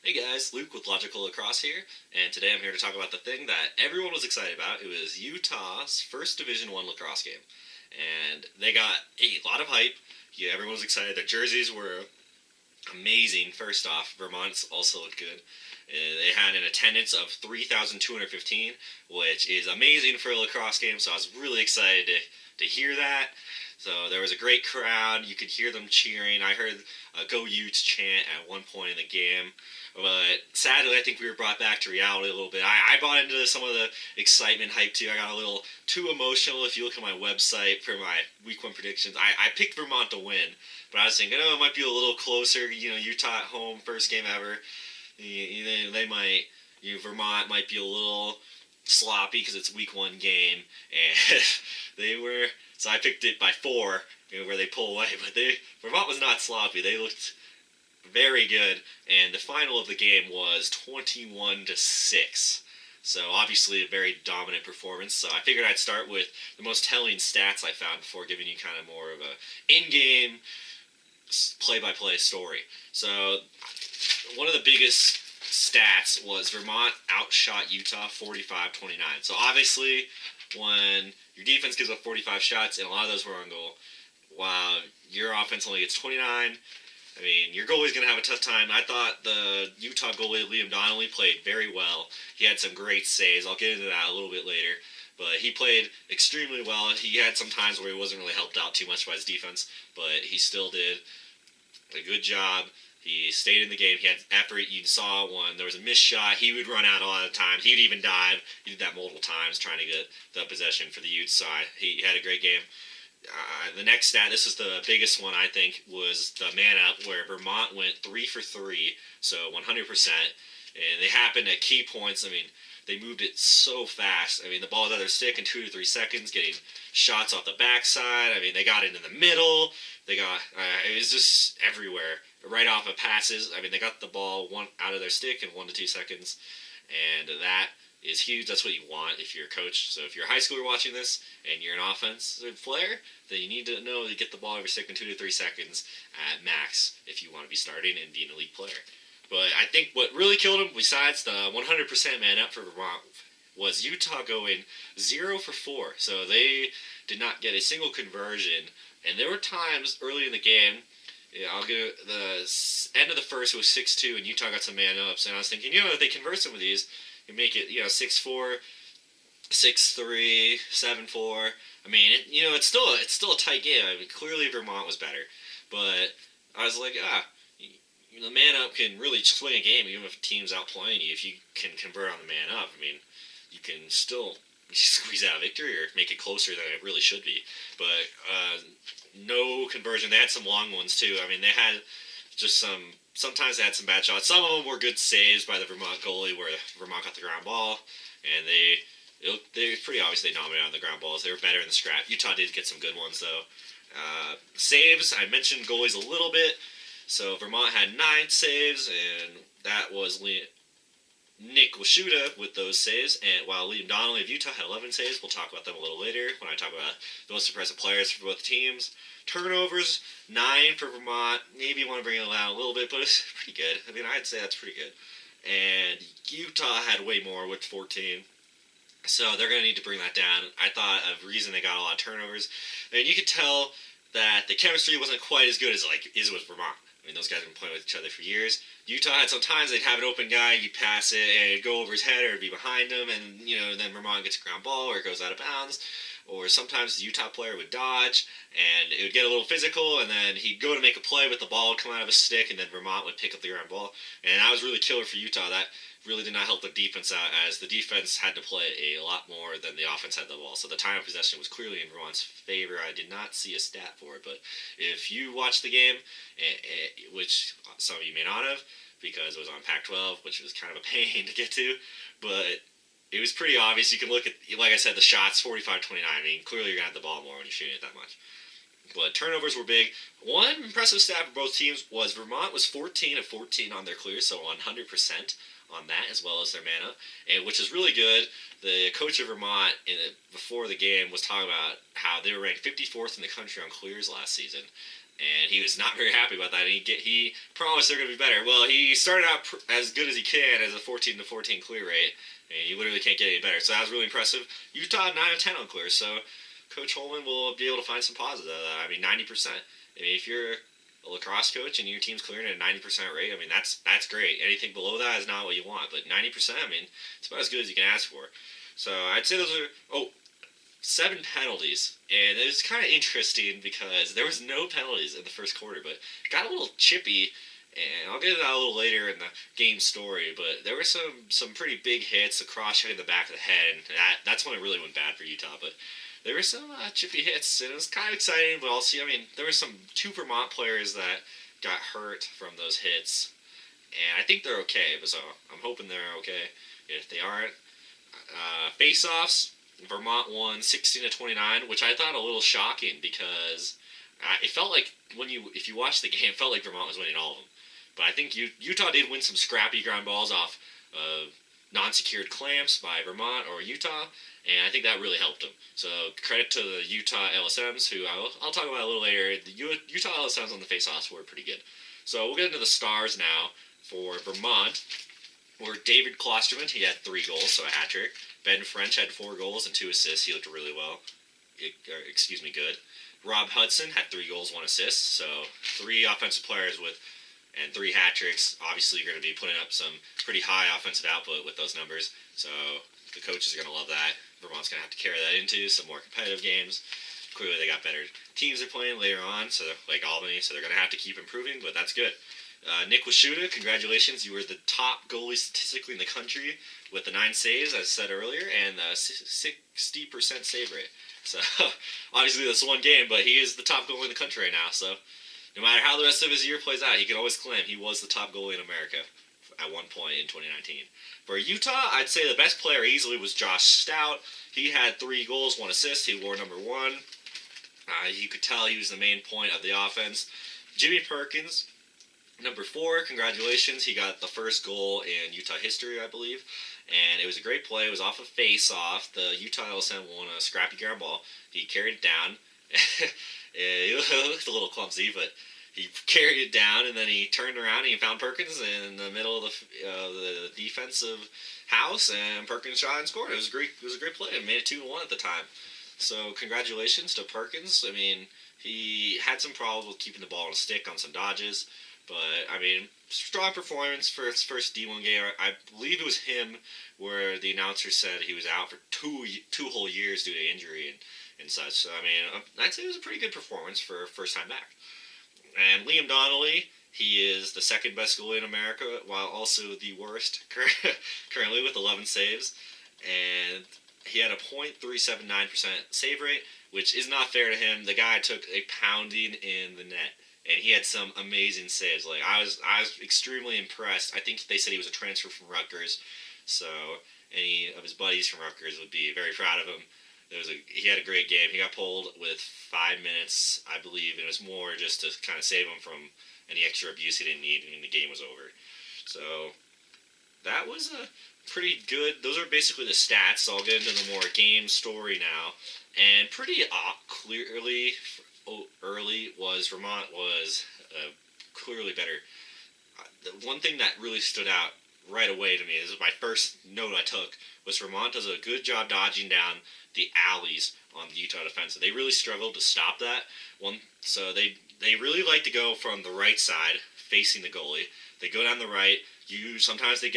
Hey guys, Luke with Logical Lacrosse here, and today I'm here to talk about the thing that everyone was excited about. It was Utah's first Division One lacrosse game, and they got a lot of hype. Yeah, everyone was excited. Their jerseys were amazing. First off, Vermont's also looked good. They had an attendance of 3,215, which is amazing for a lacrosse game. So I was really excited to hear that. So there was a great crowd. You could hear them cheering. I heard "Go Utes" chant at one point in the game. But sadly, I think we were brought back to reality a little bit. I bought into some of the excitement hype too. I got a little too emotional. If you look at my website for my week one predictions, I picked Vermont to win. But I was thinking, oh, it might be a little closer. Utah at home, first game ever. They might, Vermont might be a little sloppy because it's week one game, and they were. So I picked it by 4, where they pull away. But Vermont was not sloppy. They looked very good, and the final of the game was 21-6. So obviously a very dominant performance. So I figured I'd start with the most telling stats I found before giving you kind of more of a in-game play-by-play story. So one of the biggest stats was Vermont outshot Utah 45-29. So obviously when your defense gives up 45 shots and a lot of those were on goal, while your offense only gets 29, I mean, your goalie's going to have a tough time. I thought the Utah goalie, Liam Donnelly, played very well. He had some great saves. I'll get into that a little bit later. But he played extremely well. He had some times where he wasn't really helped out too much by his defense, but he still did a good job. He stayed in the game. He had effort. You saw when there was a missed shot, he would run out a lot of times. He would even dive. He did that multiple times trying to get the possession for the Utes side. He had a great game. The next stat, this is the biggest one I think, was the man up, where Vermont went 3 for 3, so 100%. And they happened at key points. I mean, they moved it so fast. I mean, the ball was out of their stick in 2 to 3 seconds, getting shots off the backside. I mean, they got into the middle. They got it was just everywhere, right off of passes. I mean, they got the ball out of their stick in 1 to 2 seconds, and that is huge. That's what you want if you're a coach. So if you're a high schooler watching this and you're an offensive player, then you need to know to get the ball over stick in 2 to 3 seconds at max if you want to be starting and be an elite player. But I think what really killed them, besides the 100% man up for Vermont, was Utah going 0 for 4. So they did not get a single conversion. And there were times early in the game, I'll give the end of the first, it was 6-2, and Utah got some man ups. And I was thinking, if they convert some of these, you make it, 6-4, 6-3, 7-4. I mean, it's still a tight game. I mean, clearly Vermont was better, but I was like, the man up can really swing a game even if a team's outplaying you. If you can convert on the man up, I mean, you can still squeeze out a victory or make it closer than it really should be. But no conversion. They had some long ones too. I mean, they had just sometimes they had some bad shots. Some of them were good saves by the Vermont goalie where Vermont got the ground ball, and they pretty obvious they dominated on the ground balls. They were better in the scrap. Utah did get some good ones though. Saves, I mentioned goalies a little bit. So Vermont had 9 saves, and that was Nick Washuta with those saves, and while Liam Donnelly of Utah had 11 saves. We'll talk about them a little later when I talk about the most impressive players for both teams. Turnovers, 9 for Vermont. Maybe you want to bring it down a little bit, but it's pretty good. I mean, I'd say that's pretty good. And Utah had way more with 14. So they're going to need to bring that down. I thought a reason they got a lot of turnovers, and you could tell that the chemistry wasn't quite as good as is with Vermont. I mean, those guys have been playing with each other for years. Utah had sometimes they'd have an open guy, you pass it, and it'd go over his head or it'd be behind him, and then Vermont gets a ground ball or it goes out of bounds. Or sometimes the Utah player would dodge, and it would get a little physical, and then he'd go to make a play, but the ball would come out of his stick, and then Vermont would pick up the ground ball. And that was really killer for Utah. That really did not help the defense out, as the defense had to play a lot more than the offense had the ball. So the time of possession was clearly in Vermont's favor. I did not see a stat for it, but if you watched the game, which some of you may not have, because it was on Pac-12, which was kind of a pain to get to, but it was pretty obvious. You can look at, like I said, the shots, 45-29. I mean, clearly you're going to have the ball more when you're shooting it that much. But turnovers were big. One impressive stat for both teams was Vermont was 14 of 14 on their clears, so 100% on that, as well as their mana, and which is really good. The coach of Vermont before the game was talking about how they were ranked 54th in the country on clears last season, and he was not very happy about that. And he promised they're going to be better. Well, he started out as good as he can as a 14 to 14 clear rate, and you literally can't get any better. So that was really impressive. Utah 9 of 10 on clears, so Coach Holman will be able to find some positives out of that. I mean, 90%. I mean, if you're a lacrosse coach and your team's clearing at a 90% rate, I mean, that's great. Anything below that is not what you want, but 90%, I mean, it's about as good as you can ask for. So I'd say those are, 7 penalties. And it was kind of interesting because there was no penalties in the first quarter, but it got a little chippy, and I'll get into that a little later in the game story, but there were some pretty big hits, the cross hit in the back of the head, and that's when it really went bad for Utah, but there were some chippy hits, and it was kind of exciting, but also, I mean, there were some 2 Vermont players that got hurt from those hits, and I think they're okay, so I'm hoping they're okay. If they aren't, face-offs, Vermont won 16-29, which I thought a little shocking because it felt like if you watched the game, it felt like Vermont was winning all of them. But I think Utah did win some scrappy ground balls off non-secured clamps by Vermont or Utah, and I think that really helped them. So credit to the Utah LSMs, who I'll talk about a little later. The Utah LSMs on the face-offs were pretty good. So we'll get into the stars now for Vermont, where David Klosterman, he had 3 goals, so a hat trick. Ben French had 4 goals and 2 assists. He looked really well. Good. Rob Hudson had 3 goals, 1 assist. So 3 offensive players and 3 hat tricks. Obviously, you're going to be putting up some pretty high offensive output with those numbers. So the coaches are going to love that. Vermont's going to have to carry that into some more competitive games. Clearly, they got better teams they're playing later on, so like Albany, so they're going to have to keep improving, but that's good. Nick Washuta, congratulations. You were the top goalie statistically in the country with the 9 saves, as I said earlier, and 60% save rate. So, obviously that's one game, but he is the top goalie in the country right now. So, no matter how the rest of his year plays out, he can always claim he was the top goalie in America at one point in 2019. For Utah, I'd say the best player easily was Josh Stout. He had 3 goals, 1 assist. He wore number 1. You could tell he was the main point of the offense. Jimmy Perkins, number 4, congratulations. He got the first goal in Utah history, I believe. And it was a great play. It was off a face-off. The Utah LSM won a scrappy ground ball. He carried it down. It looked a little clumsy, but he carried it down, and then he turned around and he found Perkins in the middle of the defensive house, and Perkins shot and scored. It was a great play. It made it 2-1 at the time. So congratulations to Perkins. I mean, he had some problems with keeping the ball on a stick on some dodges, but I mean, strong performance for his first D1 game. I believe it was him where the announcer said he was out for two whole years due to injury and such. So I mean, I'd say it was a pretty good performance for first time back. And Liam Donnelly, he is the second best goalie in America, while also the worst currently with 11 saves. And he had a .379% save rate, which is not fair to him. The guy took a pounding in the net, and he had some amazing saves. Like I was extremely impressed. I think they said he was a transfer from Rutgers, so any of his buddies from Rutgers would be very proud of him. He had a great game. He got pulled with 5 minutes, I believe, and it was more just to kind of save him from any extra abuse he didn't need when the game was over. So that was a pretty good. Those are basically the stats. So I'll get into the more game story now. And pretty clearly, early Vermont was clearly better. The one thing that really stood out right away to me, this is my first note I took, was Vermont does a good job dodging down the alleys on the Utah defense. They really struggled to stop that one. So they really like to go from the right side facing the goalie. They go down the right. Sometimes they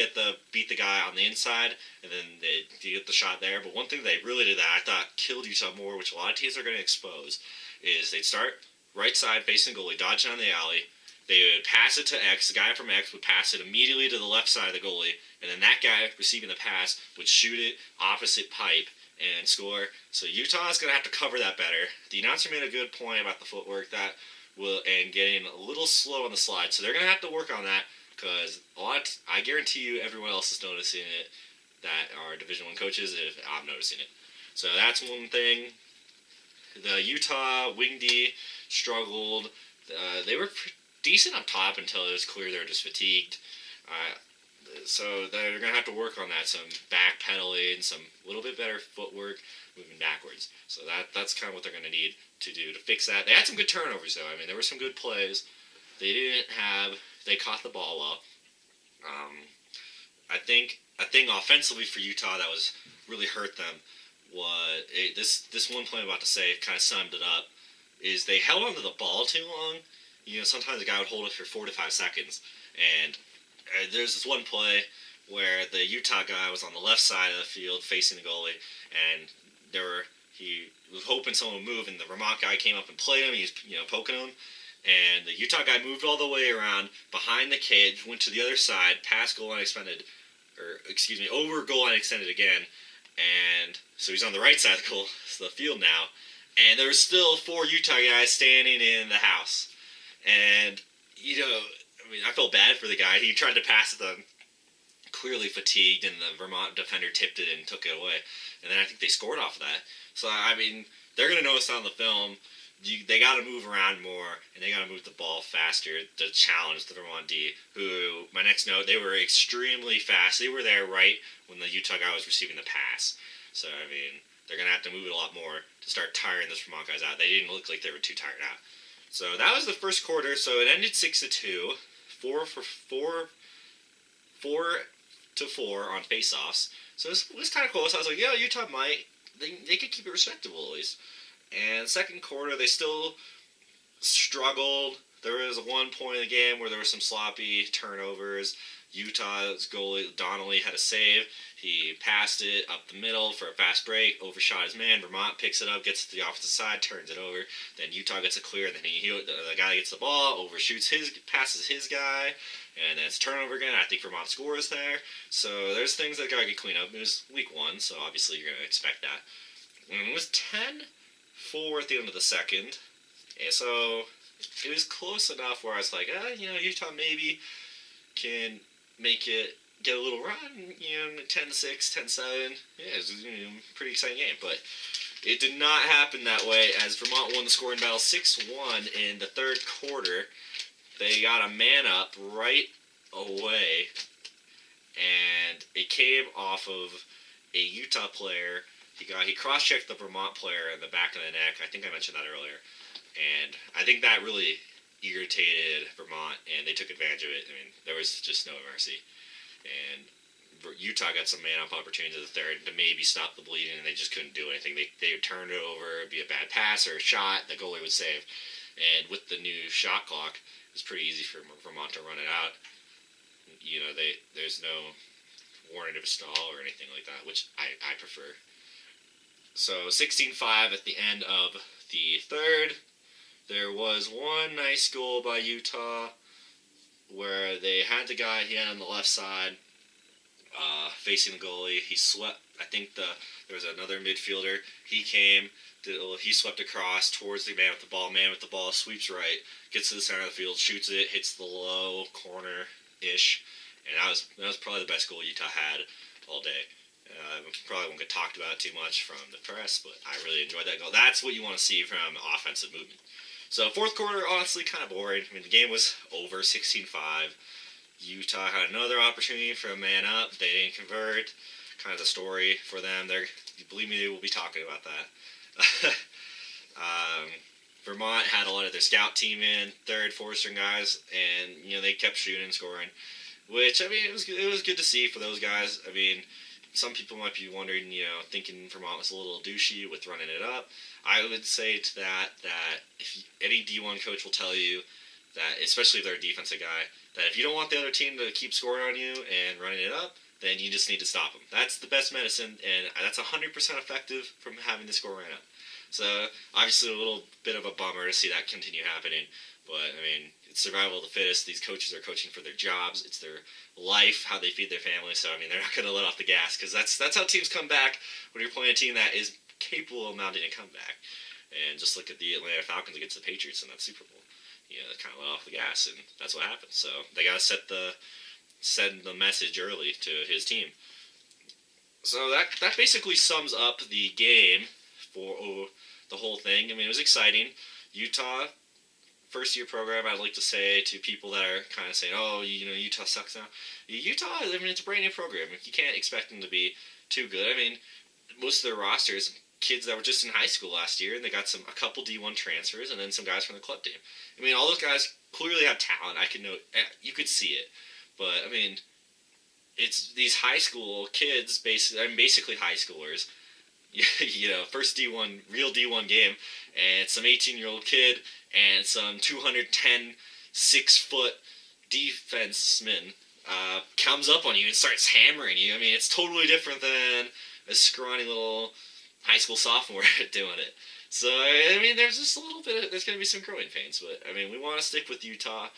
beat the guy on the inside, and then they get the shot there. But one thing they really did that I thought killed Utah more, which a lot of teams are going to expose, is they'd start right side facing goalie, dodge down the alley. They would pass it to X. The guy from X would pass it immediately to the left side of the goalie, and then that guy receiving the pass would shoot it opposite pipe and score. So Utah's going to have to cover that better. The announcer made a good point about the footwork and getting a little slow on the slide. So they're going to have to work on that, because I guarantee you everyone else is noticing it that are Division I coaches if I'm noticing it. So that's one thing. The Utah Wing D struggled. They were decent up top until it was clear they were just fatigued. So they're going to have to work on that. Some backpedaling, some little bit better footwork, moving backwards. So that's kind of what they're going to need to do to fix that. They had some good turnovers, though. I mean, there were some good plays. They caught the ball well. Um, I think offensively for Utah that was really hurt them was this one play I'm about to say kind of summed it up. Is they held onto the ball too long. Sometimes the guy would hold it for 4 to 5 seconds, and there's this one play where the Utah guy was on the left side of the field facing the goalie, and he was hoping someone would move, and the Vermont guy came up and played him. He was poking him, and the Utah guy moved all the way around behind the cage, went to the other side, past goal line extended, over goal line extended again, and so he's on the right side of the field now, and there were still 4 Utah guys standing in the house, and I felt bad for the guy. He tried to pass it to them, clearly fatigued, and the Vermont defender tipped it and took it away, and then I think they scored off of that. So they're gonna notice on the film. They got to move around more, and they got to move the ball faster to challenge the Vermont D, who, my next note, they were extremely fast. They were there right when the Utah guy was receiving the pass. So, they're going to have to move it a lot more to start tiring those Vermont guys out. They didn't look like they were too tired out. So, that was the first quarter. So, it ended 6-2, 4 to 4 on faceoffs. So, it was kind of close. I was like, yeah, Utah might. They could keep it respectable at least. And second quarter, they still struggled. There was one point in the game where there were some sloppy turnovers. Utah's goalie, Donnelly, had a save. He passed it up the middle for a fast break, overshot his man. Vermont picks it up, gets to the opposite side, turns it over. Then Utah gets it clear, and then the guy gets the ball, passes his guy, and then it's turnover again. I think Vermont scores there. So there's things that gotta get cleaned up. It was week 1, so obviously you're gonna expect that. And it was 10-4 at the end of the second. And so it was close enough where I was like, Utah maybe can make it get a little run, 10-6, 10-7. Yeah, it was a pretty exciting game. But it did not happen that way as Vermont won the scoring battle 6-1 in the third quarter. They got a man up right away, and it came off of a Utah player. He cross-checked the Vermont player in the back of the neck. I think I mentioned that earlier. And I think that really irritated Vermont, and they took advantage of it. There was just no mercy. And Utah got some man-up opportunities in the third to maybe stop the bleeding, and they just couldn't do anything. They would turn it over, it'd be a bad pass or a shot, the goalie would save. And with the new shot clock, it was pretty easy for Vermont to run it out. There's no warning of a stall or anything like that, which I prefer. So 16-5 at the end of the third. There was one nice goal by Utah where they had the guy, he had on the left side, facing the goalie. He swept, I think there was another midfielder. He swept across towards the man with the ball. Man with the ball sweeps right, gets to the center of the field, shoots it, hits the low corner-ish. And that was probably the best goal Utah had all day. Probably won't get talked about too much from the press, but I really enjoyed that goal. That's what you want to see from offensive movement. So fourth quarter, honestly, kind of boring. The game was over, 16-5. Utah had another opportunity for a man up. They didn't convert. Kind of the story for them. Believe me, they will be talking about that. Vermont had a lot of their scout team in, third, fourth string guys, and they kept shooting and scoring. Which it was good to see for those guys. Some people might be wondering, thinking Vermont was a little douchey with running it up. I would say to that if any D1 coach will tell you that, especially if they're a defensive guy, that if you don't want the other team to keep scoring on you and running it up, then you just need to stop them. That's the best medicine, and that's 100% effective from having the score ran up. So, obviously a little bit of a bummer to see that continue happening, but, it's survival of the fittest. These coaches are coaching for their jobs. It's their life, how they feed their family. So, they're not going to let off the gas, because that's how teams come back when you're playing a team that is capable of mounting a comeback. And just look at the Atlanta Falcons against the Patriots in that Super Bowl. They kind of let off the gas, and that's what happened. So, they got to send the message early to his team. So, that basically sums up the game for the whole thing. It was exciting. Utah first year program, I'd like to say to people that are kind of saying, oh, Utah sucks now. Utah, I mean, it's a brand new program. You can't expect them to be too good. I mean, most of their rosters, kids that were just in high school last year, and they got a couple D1 transfers, and then some guys from the club team. I mean, all those guys clearly have talent. You could see it, but I mean, it's these high school kids, basically high schoolers. First D1, real D1 game, and some 18-year-old kid and some 210, 6-foot defenseman comes up on you and starts hammering you. I mean, it's totally different than a scrawny little high school sophomore doing it. So, I mean, there's just a little bit there's going to be some growing pains, but, I mean, we want to stick with Utah.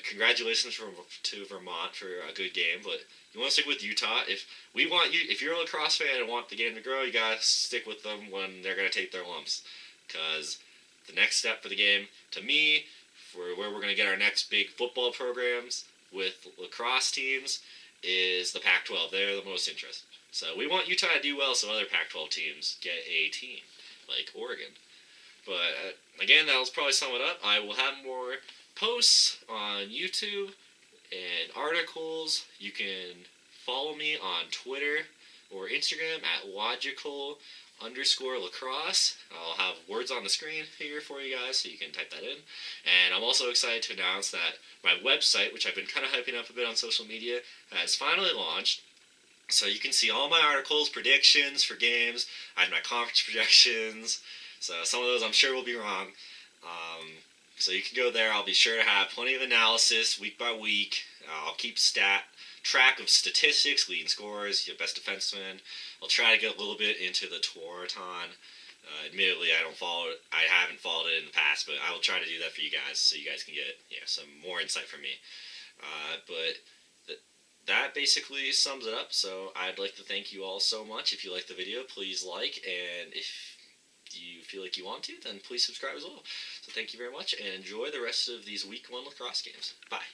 Congratulations to Vermont for a good game, but you want to stick with Utah. If you're a lacrosse fan and want the game to grow, you got to stick with them when they're going to take their lumps. Because the next step for the game, to me, for where we're going to get our next big football programs with lacrosse teams, is the Pac-12. They're the most interested. So we want Utah to do well so other Pac-12 teams get a team, like Oregon. But, again, that'll probably sum it up. I will have more posts on YouTube and articles. You can follow me on Twitter or Instagram at logical_lacrosse. I'll have words on the screen here for you guys so you can type that in. And I'm also excited to announce that my website, which I've been kind of hyping up a bit on social media, has finally launched. So you can see all my articles, predictions for games. I had my conference projections. So some of those I'm sure will be wrong. So you can go there. I'll be sure to have plenty of analysis week by week. I'll keep track of statistics, leading scorers, your best defenseman. I'll try to get a little bit into the Touraton. Admittedly, I haven't followed it in the past, but I will try to do that for you guys so you guys can get some more insight from me. That basically sums it up. So I'd like to thank you all so much. If you like the video, please like, and if you feel like you want to, then please subscribe as well. So thank you very much, and enjoy the rest of these Week 1 lacrosse games. Bye.